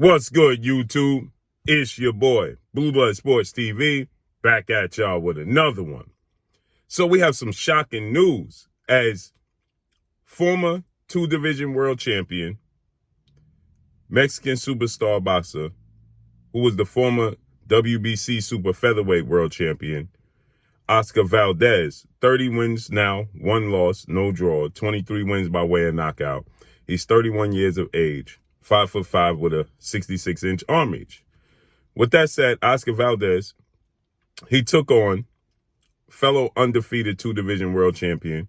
What's good, YouTube? It's your boy, Blue Blood Sports TV, back at y'all with another one. So we have some shocking news as former two-division world champion, Mexican superstar boxer, who was the former WBC super featherweight world champion, Oscar Valdez, 30 wins now, 1 loss, no draw, 23 wins by way of knockout. He's 31 years of age, 5'5" with a 66-inch arm reach. With that said, Oscar Valdez, he took on fellow undefeated two-division world champion,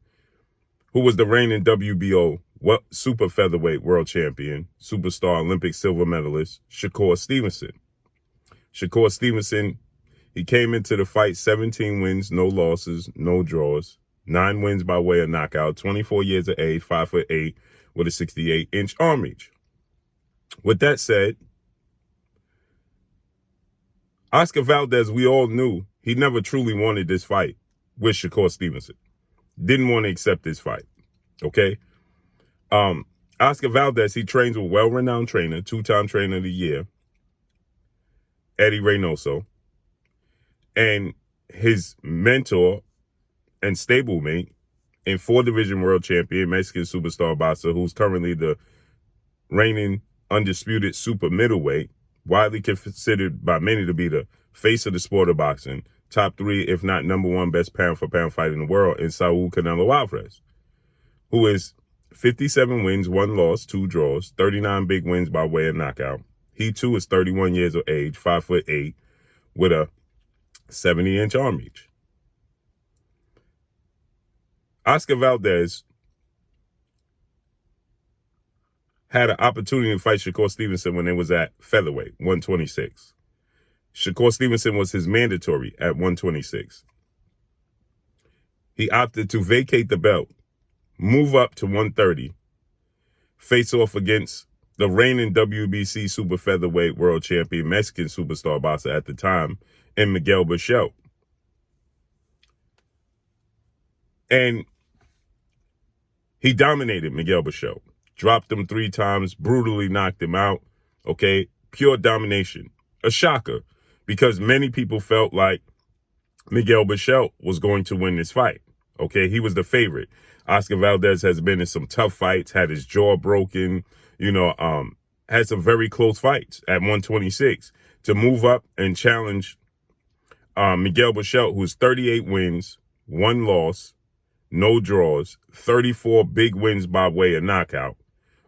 who was the reigning WBO super featherweight world champion, superstar Olympic silver medalist, Shakur Stevenson. Shakur Stevenson, he came into the fight 17 wins, no losses, no draws, 9 wins by way of knockout, 24 years of age, 5'8", with a 68-inch arm reach. With that said, Oscar Valdez, we all knew he never truly wanted this fight with Shakur Stevenson. Didn't want to accept this fight, okay? Oscar Valdez, he trains with well-renowned trainer, 2-time trainer of the year, EDDY REYNOSO, and his mentor and stablemate and 4-division world champion, Mexican superstar boxer, who's currently the reigning undisputed super middleweight, widely considered by many to be the face of the sport of boxing, top 3, if not number 1 best pound-for-pound fighter in the world, in Canelo Alvarez, who is 57 wins, 1 loss, 2 draws, 39 big wins by way of knockout. He, too, is 31 years of age, 5'8", with a 70-inch arm reach. Oscar Valdez had an opportunity to fight Shakur Stevenson when it was at featherweight, 126. Shakur Stevenson was his mandatory at 126. He opted to vacate the belt, move up to 130, face off against the reigning WBC super featherweight world champion, Mexican superstar boxer at the time, and Miguel Berchelt. And he dominated Miguel Berchelt. Dropped him 3 times, brutally knocked him out, okay? Pure domination. A shocker, because many people felt like Miguel Berchelt was going to win this fight, okay? He was the favorite. Oscar Valdez has been in some tough fights, had his jaw broken, had some very close fights at 126. To move up and challenge Miguel Berchelt, who's 38 wins, 1 loss, no draws, 34 big wins by way of knockout,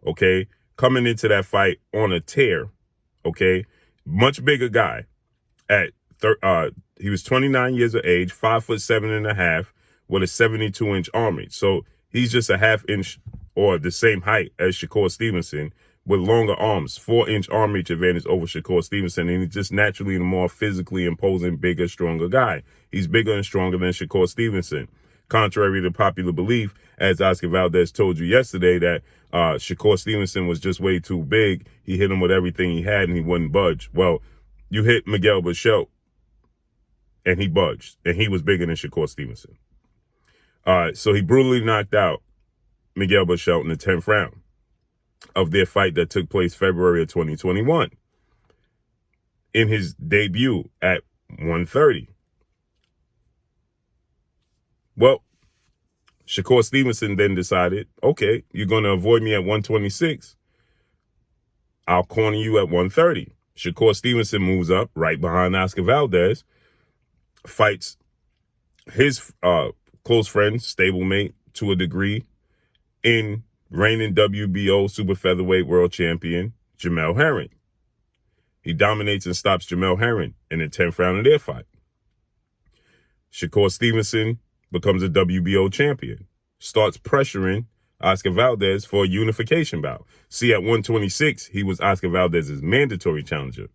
okay? Coming into that fight on a tear, okay? Much bigger guy. He was 29 years of age, 5'7.5", with a 72-inch arm reach. So he's just a ½ inch or the same height as Shakur Stevenson with longer arms, 4-inch arm reach advantage over Shakur Stevenson. And he's just naturally a more physically imposing, bigger, stronger guy. He's bigger and stronger than Shakur Stevenson. Contrary to popular belief, as Oscar Valdez told you yesterday, that Shakur Stevenson was just way too big. He hit him with everything he had and he wouldn't budge. Well, you hit Miguel Berchelt and he budged, and he was bigger than Shakur Stevenson. So he brutally knocked out Miguel Berchelt in the 10th round of their fight that took place February of 2021 in his debut at 130. Well, Shakur Stevenson then decided, okay, you're going to avoid me at 126. I'll corner you at 130. Shakur Stevenson moves up right behind Oscar Valdez, fights his close friend, stablemate to a degree, in reigning WBO super featherweight world champion, Jamel Herring. He dominates and stops Jamel Herring in the 10th round of their fight. Shakur Stevenson becomes a WBO champion, starts pressuring Oscar Valdez for a unification bout. See, at 126, he was Oscar Valdez's mandatory challenger.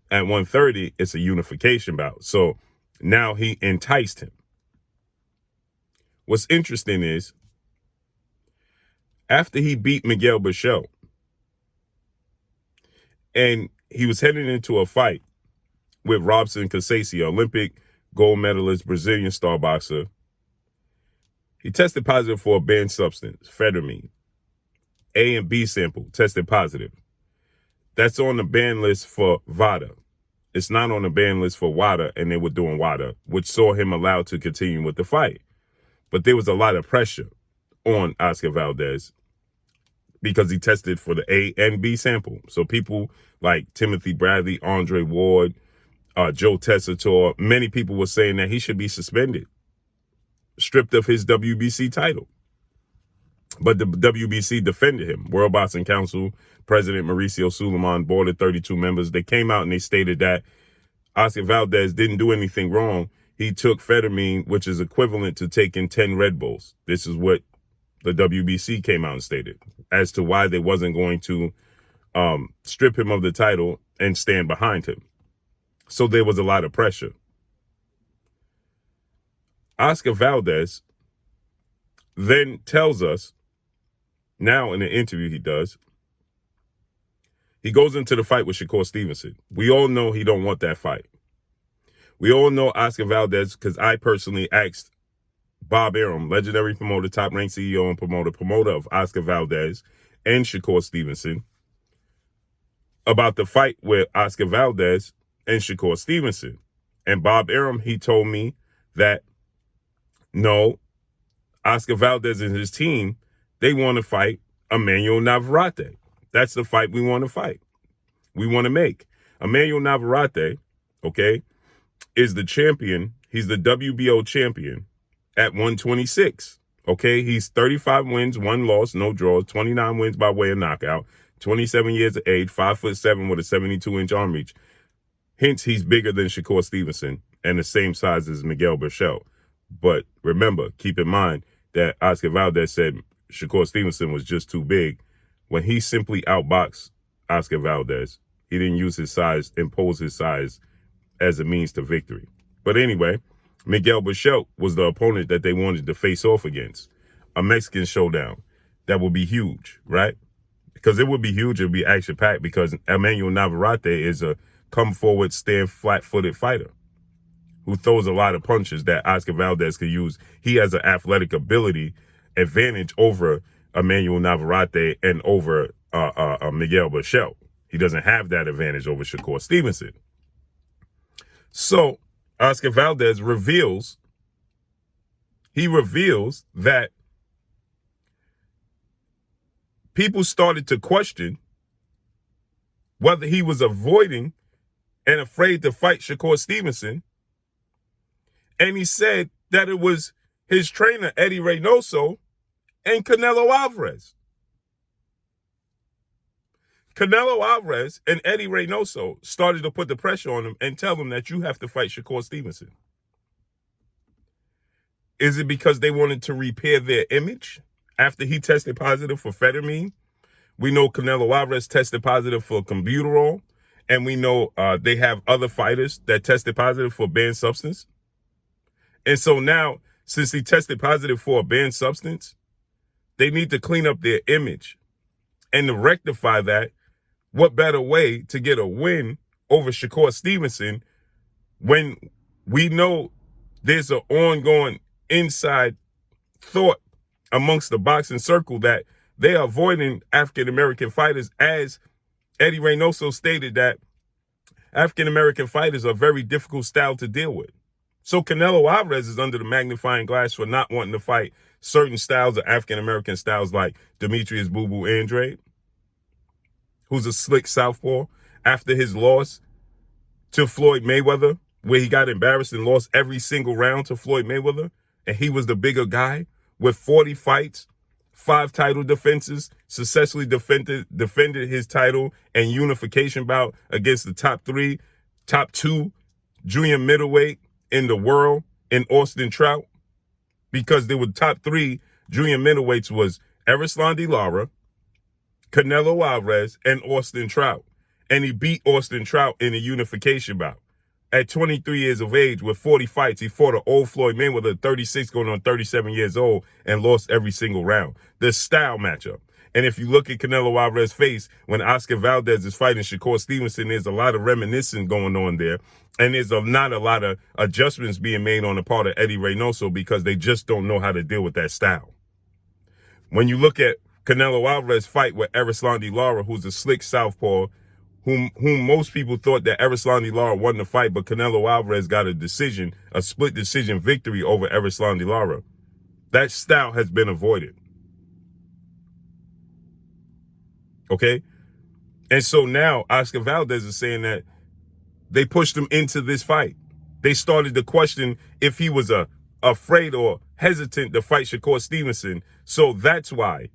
At 130, it's a unification bout. So now he enticed him. What's interesting is, after he beat Miguel Berchelt, and he was heading into a fight with Robson Casasi, Olympic gold medalist, Brazilian star boxer, he tested positive for a banned substance, phentermine. A and B sample tested positive. That's on the ban list for VADA. It's not on the ban list for WADA, and they were doing WADA, which saw him allowed to continue with the fight. But there was a lot of pressure on Oscar Valdez because he tested for the A and B sample. So people like Timothy Bradley, Andre Ward, Joe Tessitore, many people were saying that he should be suspended, stripped of his WBC title. But the WBC defended him. World Boxing Council President Mauricio Suleiman, board of 32 members, they came out and they stated that Oscar Valdez didn't do anything wrong. He took phetamine, which is equivalent to taking 10 Red Bulls. This is what the WBC came out and stated as to why they wasn't going to strip him of the title and stand behind him. So there was a lot of pressure. Oscar Valdez then tells us, now in an interview he does, he goes into the fight with Shakur Stevenson. We all know he don't want that fight. We all know Oscar Valdez, because I personally asked Bob Arum, legendary promoter, top-ranked CEO and promoter of Oscar Valdez and Shakur Stevenson, about the fight with Oscar Valdez and Shakur Stevenson. And Bob Arum, he told me that, no, Oscar Valdez and his team, they want to fight Emmanuel Navarrete. That's the fight we want to fight. We want to make. Emmanuel Navarrete, okay, is the champion. He's the WBO champion at 126. Okay, he's 35 wins, 1 loss, no draws, 29 wins by way of knockout, 27 years of age, 5'7" with a 72-inch arm reach. Hence, he's bigger than Shakur Stevenson and the same size as Miguel Berchelt. But remember, keep in mind that Oscar Valdez said Shakur Stevenson was just too big. When he simply outboxed Oscar Valdez, he didn't use his size, impose his size as a means to victory. But anyway, Miguel Berchelt was the opponent that they wanted to face off against. A Mexican showdown. That would be huge, right? Because it would be huge, it would be action-packed, because Emmanuel Navarrete is a come-forward, stand flat-footed fighter who throws a lot of punches that Oscar Valdez could use. He has an athletic ability advantage over Emmanuel Navarrete and over Miguel Berchelt. He doesn't have that advantage over Shakur Stevenson. So Oscar Valdez reveals that people started to question whether he was avoiding and afraid to fight Shakur Stevenson. And he said that it was his trainer, Eddie Reynoso, and Canelo Alvarez. Canelo Alvarez and Eddie Reynoso started to put the pressure on him and tell him that you have to fight Shakur Stevenson. Is it because they wanted to repair their image after he tested positive for phetamine? We know Canelo Alvarez tested positive for Cumbuterol, and we know they have other fighters that tested positive for banned substance. And so now, since he tested positive for a banned substance, they need to clean up their image. And to rectify that, what better way to get a win over Shakur Stevenson when we know there's an ongoing inside thought amongst the boxing circle that they are avoiding African-American fighters, as Eddie Reynoso stated that African-American fighters are a very difficult style to deal with. So Canelo Alvarez is under the magnifying glass for not wanting to fight certain styles of African-American styles like Demetrius Boo Boo Andrade, who's a slick southpaw, after his loss to Floyd Mayweather, where he got embarrassed and lost every single round to Floyd Mayweather, and he was the bigger guy with 40 fights, 5 title defenses, successfully defended his title and unification bout against the top 2 junior middleweight in the world in Austin Trout, because there were top 3 junior middleweights was Erislandy Lara, Canelo Alvarez, and Austin Trout. And he beat Austin Trout in a unification bout. At 23 years of age with 40 fights, he fought an old Floyd Mayweather, 36 going on 37 years old, and lost every single round. The style matchup. And if you look at Canelo Alvarez's face when Oscar Valdez is fighting Shakur Stevenson, there's a lot of reminiscing going on there. And there's not a lot of adjustments being made on the part of Eddie Reynoso because they just don't know how to deal with that style. When you look at Canelo Alvarez's fight with Erislandy Lara, who's a slick southpaw whom most people thought that Erislandy Lara won the fight, but Canelo Alvarez got a decision, a split decision victory over Erislandy Lara. That style has been avoided. Okay? And so now Oscar Valdez is saying that they pushed him into this fight. They started to question if he was afraid or hesitant to fight Shakur Stevenson. So that's why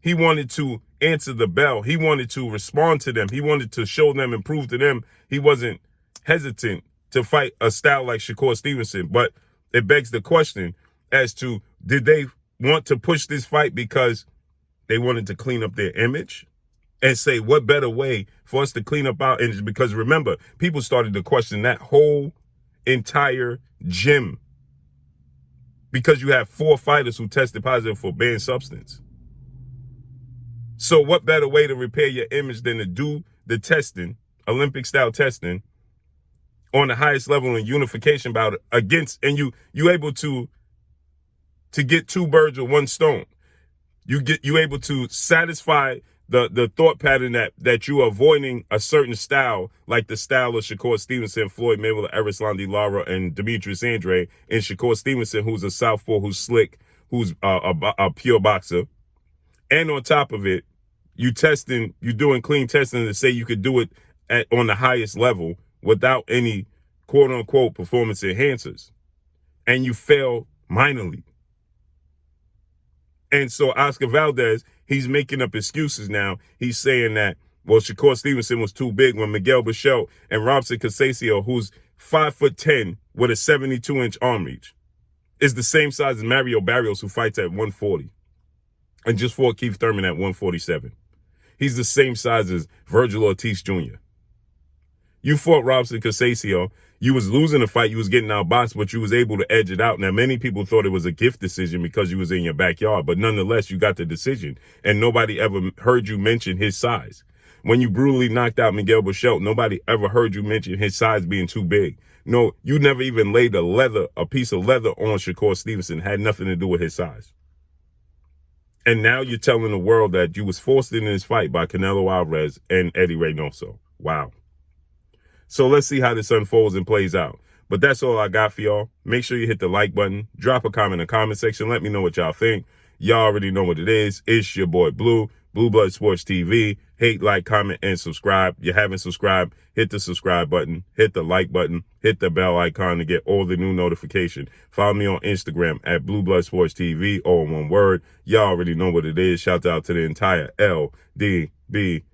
he wanted to answer the bell. He wanted to respond to them. He wanted to show them and prove to them he wasn't hesitant to fight a style like Shakur Stevenson. But it begs the question as to, did they want to push this fight because they wanted to clean up their image? And say, what better way for us to clean up our image? Because remember, people started to question that whole entire gym because you have 4 fighters who tested positive for banned substance. So what better way to repair your image than to do the testing, Olympic-style testing, on the highest level in unification bout against, and you able to get 2 birds with 1 stone. You able to satisfy the thought pattern that you are avoiding a certain style, like the style of Shakur Stevenson, Floyd Mayweather, Erislandy Lara, and Demetrius Andrade, and Shakur Stevenson, who's a southpaw, who's slick, who's a pure boxer. And on top of it, you're doing clean testing to say you could do it on the highest level without any quote-unquote performance enhancers. And you fail minorly. And so Oscar Valdez, he's making up excuses now. He's saying that, well, Shakur Stevenson was too big when Miguel Bichot and Robson Casasio, who's 5'10" with a 72-inch arm reach, is the same size as Mario Barrios, who fights at 140 and just fought Keith Thurman at 147. He's the same size as Virgil Ortiz Jr. You fought Robson Casasio. You was losing the fight. You was getting outboxed, but you was able to edge it out. Now, many people thought it was a gift decision because you was in your backyard, but nonetheless, you got the decision, and nobody ever heard you mention his size. When you brutally knocked out Miguel Bichot, nobody ever heard you mention his size being too big. No, you never even laid a piece of leather on Shakur Stevenson. Had nothing to do with his size. And now you're telling the world that you was forced into this fight by Canelo Alvarez and Eddie Reynoso. Wow. So let's see how this unfolds and plays out. But that's all I got for y'all. Make sure you hit the like button. Drop a comment in the comment section. Let me know what y'all think. Y'all already know what it is. It's your boy Blue, Blue Blood Sports TV. Hate, like, comment, and subscribe. If you haven't subscribed, hit the subscribe button. Hit the like button. Hit the bell icon to get all the new notifications. Follow me on Instagram at Blue Blood Sports TV, all in one word. Y'all already know what it is. Shout out to the entire LDBC.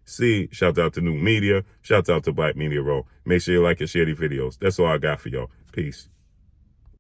Shout out to New Media. Shout out to Black Media Row. Make sure you like and share these videos. That's all I got for y'all. Peace.